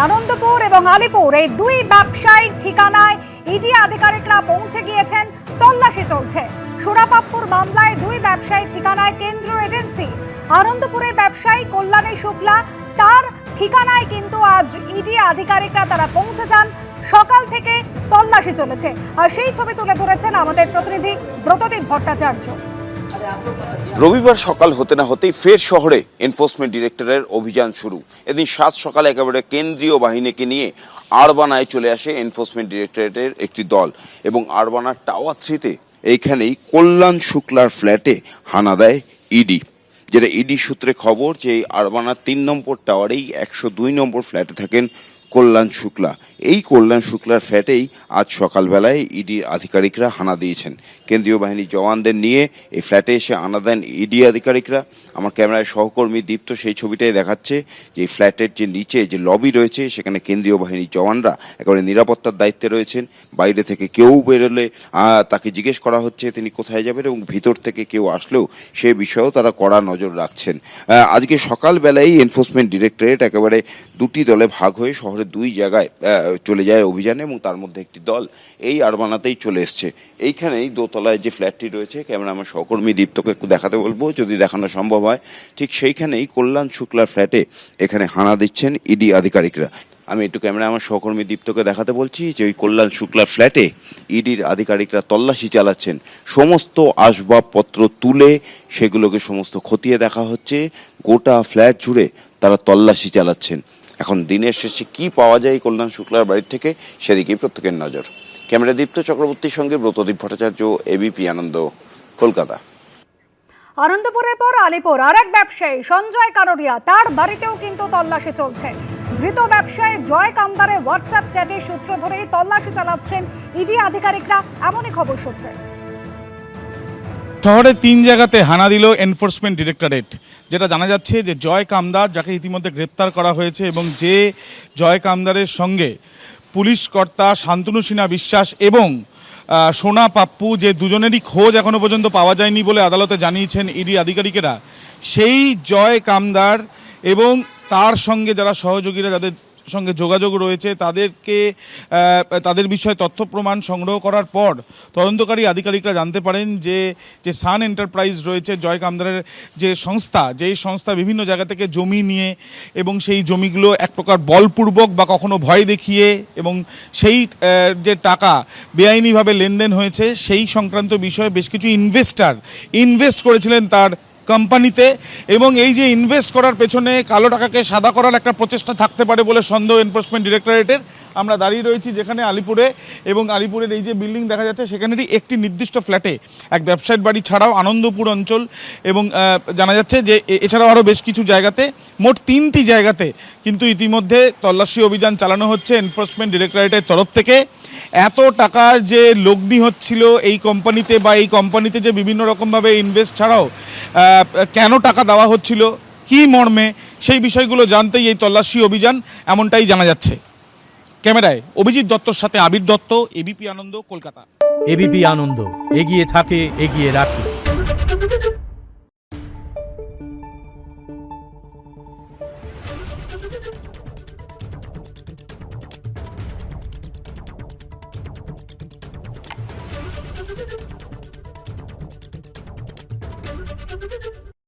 আনন্দপুর এবং আলিপুর এই দুই ব্যবসায়ীর ঠিকানায় ইডি আধিকারিকরা পৌঁছে গিয়েছেন। তল্লাশি চলছে। সুরাপাপ্পুর মামলায় দুই ব্যবসায়ীর ঠিকানায় কেন্দ্রীয় এজেন্সি। আনন্দপুরের ব্যবসায়ী কল্যাণী শুক্লা, তার ঠিকানায় কিন্তু আজ ইডি আধিকারিকরা তারা পৌঁছে যান। সকাল থেকে তল্লাশি চলেছে। আর সেই ছবি তুলে ধরেছেন আমাদের প্রতিনিধি ব্রতদীপ ভট্টাচার্য। রবিবার সকাল হতে না হতেই ফের শহরে এনফোর্সমেন্ট ডিরেক্টরের অভিযান শুরু। এদিন 7 সকালে একেবারে কেন্দ্রীয় বাহিনীকে নিয়ে আরবানায় চলে আসে এনফোর্সমেন্ট ডিরেক্টরেটের একটি দল এবং আরবানার টাওয়ার 3-তে এইখানেই কল্যাণ শুক্লার ফ্ল্যাটে হানা দেয় ইডি। যেটা ইডি সূত্রে খবর যে আরবানার 3 নম্বর টাওয়ারেই 102 নম্বর ফ্ল্যাটে থাকেন কল্যাণ শুক্লা। এই কল্যাণ শুক্লার ফ্ল্যাটেই আজ সকালবেলায় ইডির আধিকারিকরা হানা দিয়েছেন। কেন্দ্রীয় বাহিনীর জওয়ানদের নিয়ে এই ফ্ল্যাটে এসে হানা দেন ইডি আধিকারিকরা। আমার ক্যামেরায় সহকর্মী দীপ্ত সেই ছবিটাই দেখাচ্ছে যে এই ফ্ল্যাটের যে নিচে যে লবি রয়েছে সেখানে কেন্দ্রীয় বাহিনীর জওয়ানরা একেবারে নিরাপত্তার দায়িত্বে রয়েছেন। বাইরে থেকে কেউ বেরোলে তাকে জিজ্ঞেস করা হচ্ছে তিনি কোথায় যাবেন, এবং ভিতর থেকে কেউ আসলেও সে বিষয়েও তারা কড়া নজর রাখছেন। আজকে সকালবেলায় এনফোর্সমেন্ট ডিরেক্টরেট একেবারে দুটি দলে ভাগ হয়ে শহরের 2 জায়গায় চলে যায় অভিযানে, এবং তার মধ্যে একটি দল এই আরবানাতেই চলে এসছে। এইখানেই দোতলায় যে ফ্ল্যাটটি রয়েছে, ক্যামেরা আমার সহকর্মী দীপ্তকে একটু দেখাতে বলবো যদি দেখানো সম্ভব হয়। ঠিক সেইখানেই কল্যাণ শুক্লার ফ্ল্যাটে এখানে হানা দিচ্ছেন ইডি আধিকারিকরা। আমি একটু ক্যামেরা আমার সহকর্মী দীপ্তকে দেখাতে বলছি যে ওই কল্যাণ শুক্লার ফ্ল্যাটে ইডির আধিকারিকরা তল্লাশি চালাচ্ছেন। সমস্ত আসবাবপত্র তুলে সেগুলোকে সমস্ত খতিয়ে দেখা হচ্ছে। গোটা ফ্ল্যাট জুড়ে তারা তল্লাশি চালাচ্ছেন। এখন দিনের শেষে কি পাওয়া যায় কল্যাণ শুক্লার বাড়ির থেকে সেদিকেই প্রত্যেকের নজর। ক্যামেরা দীপ্ত চক্রবর্তীর সঙ্গে ব্রতদীপ ভট্টাচার্য, এবিপি আনন্দ, কলকাতা। আনন্দপুরের পর আলিপুর আরেক ব্যবসায়ী সঞ্জয় কারোরিয়া, তার বাড়িতেও কিন্তু তল্লাশি চলছে। ধৃত ব্যবসায়ী জয় কামদারের হোয়াটসঅ্যাপ চ্যাটের সূত্র ধরেই তল্লাশি চালাচ্ছেন ইডি আধিকারিকরা, এমনই খবর সূত্রে। শহরে 3 জায়গাতে হানা দিল এনফোর্সমেন্ট ডিরেক্টরেট। যেটা জানা যাচ্ছে যে জয় কামদার, যাকে ইতিমধ্যে গ্রেপ্তার করা হয়েছে, এবং যে জয় কামদারের সঙ্গে পুলিশ কর্তা শান্তনু সিনহা বিশ্বাস এবং সোনা পাপ্পু, যে দুজনেরই খোঁজ এখনো পর্যন্ত পাওয়া যায়নি বলে আদালতে জানিয়েছেন ইডি আধিকারিকেরা, সেই জয় কামদার এবং তার সঙ্গে যারা সহযোগীরা, যাদের সঙ্গে যোগাযোগ রয়েছে, তাদের বিষয়ে তথ্য প্রমাণ সংগ্রহ করার পর তদন্তকারী আধিকারিকরা জানতে পারেন যে সান এন্টারপ্রাইজ রয়েছে জয় কামদারের যে সংস্থা, যেই সংস্থা বিভিন্ন জায়গা থেকে জমি নিয়ে এবং সেই জমিগুলো এক প্রকার বলপূর্বক বা কখনো ভয় দেখিয়ে এবং সেই যে টাকা বেআইনিভাবে লেনদেন হয়েছে সেই সংক্রান্ত বিষয়ে বেশ কিছু ইনভেস্ট করেছিলেন তার কোম্পানিতে, এবং এই যে ইনভেস্ট করার পেছনে কালো টাকাকে সাদা করার একটা প্রচেষ্টা থাকতে পারে বলে সন্দেহ এনফোর্সমেন্ট ডিরেক্টরেটের। আমরা দাঁড়িয়ে রয়েছি যেখানে আলিপুরে, এবং আলিপুরের এই যে বিল্ডিং দেখা যাচ্ছে সেখানেরই একটি নির্দিষ্ট ফ্ল্যাটে এক ব্যবসায়ীর বাড়ি ছাড়াও আনন্দপুর অঞ্চল এবং জানা যাচ্ছে যে এছাড়াও আরও বেশ কিছু জায়গাতে, মোট 3টি জায়গাতে কিন্তু ইতিমধ্যে তল্লাশি অভিযান চালানো হচ্ছে এনফোর্সমেন্ট ডিরেক্টরেটের তরফ থেকে। এত টাকার যে লগ্নি হচ্ছিল এই কোম্পানিতে, বা এই কোম্পানিতে যে বিভিন্ন রকমভাবে ইনভেস্ট ছাড়াও কেন টাকা দেওয়া হচ্ছিল, কী মর্মে, সেই বিষয়গুলো জানতেই এই তল্লাশি অভিযান, এমনটাই জানা যাচ্ছে। ক্যামেরায় অভিজিৎ দত্তর সাথে আবির দত্ত, এবিপি আনন্দ, কলকাতা। এবিপি আনন্দ, এগিয়ে থাকে, এগিয়ে রাখে।